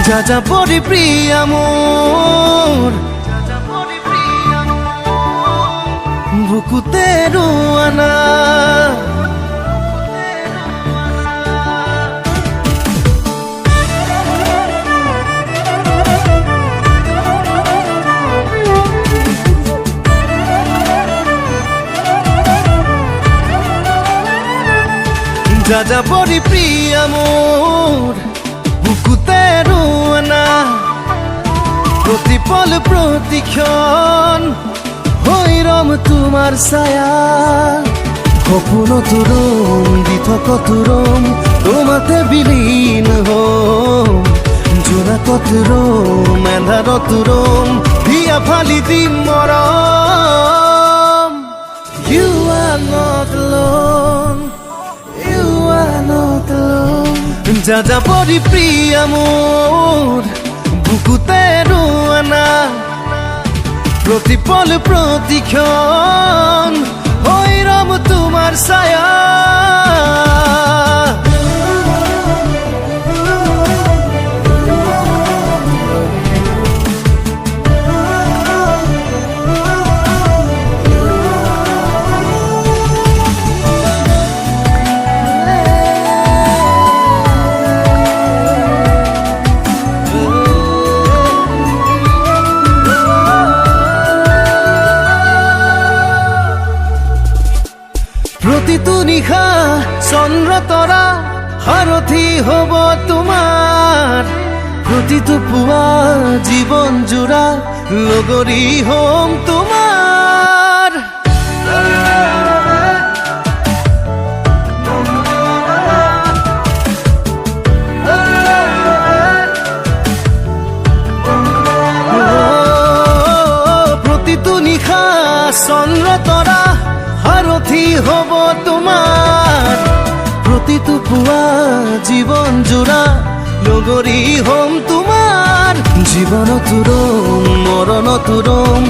যাযাবৰী প্ৰিয়া মোৰ বুকুতে ৰোৱানা যাযাবৰী প্ৰিয়া মোৰ বুকুতে ৰোৱানা প্ৰতিপল প্ৰতিক্ষণ হৈ ৰম তোমাৰ ছায়া সপোনতো ৰম দি থকত ৰম তোমাতে বিলীন হম জোনাকত ৰম এন্ধাৰত ৰম দিয়া ফালি দিম মৰম You are not alone You are not alone যাযাবৰী প্ৰিয়া মোৰ বুকুতে ৰোৱানা প্ৰতিপল প্ৰতিক্ষণ হৈ ৰম তোমাৰ ছায়া প্ৰতিটো নিশা চন্দ্ৰ তৰা সাৰথি হ'ব তোমাৰ প্ৰতিটো পুৱা জীৱন জোৰা লগৰী হ'ম তোমাৰ প্ৰতিটো নিশা চন্দ্ৰ তৰা সাৰথি হ'ব তোমাৰ প্ৰতিটো পুৱা জীৱন জোৰা লগৰী হ'ম তোমাৰ জীৱনত ৰম মৰণত ৰম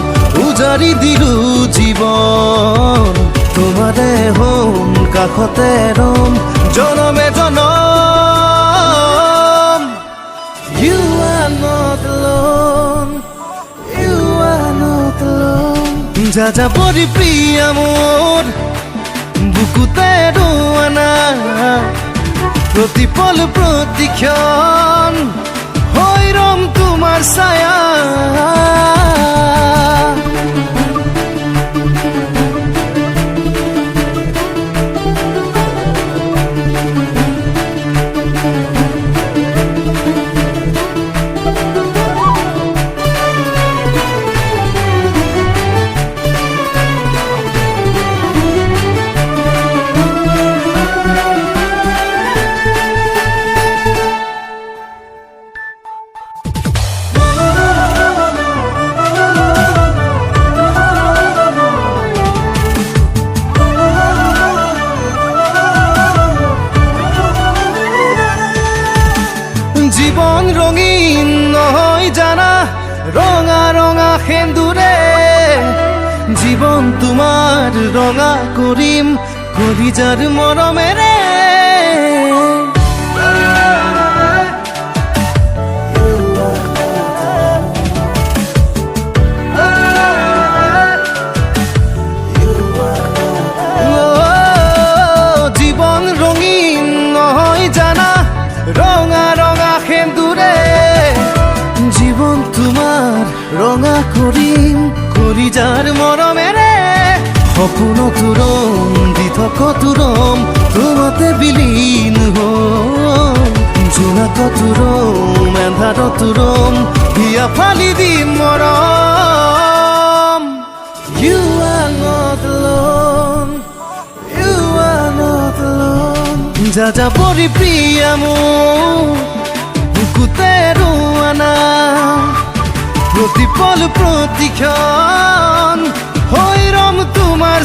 উজাৰি দিলো জীৱন তোমাৰে হ'ম কাষতে ৰম জনমে জনম You are not alone You are not alone যাযাবৰী প্ৰিয়া মোৰ বুকুতে ৰোৱানা প্ৰতিপল প্ৰতিক্ষণ হৈ ৰম তোমাৰ ছায়া জীৱন ৰঙীন নহয় জানা ৰঙা ৰঙা সেন্দুৰে জীৱন তোমাৰ ৰঙা কৰিম কলিজাৰ মৰমেৰে জীৱন ৰঙীন নহয় জানা ৰঙা ৰঙা সেন্দুৰে জীৱন তোমাৰ ৰঙা কৰিম কলিজাৰ মৰমেৰে সপোনত ৰম দি থকত ৰম তোমাতে বিলীন হম জোনাকত ৰম এন্ধাৰত ৰম দিয়া ফালি দিম মৰম You are not alone You are not alone যাযাবৰী প্ৰিয়া মোৰ বুকুতে ৰোৱানা প্ৰতিপল প্ৰতিক্ষণ হৈ ৰম তোমাৰ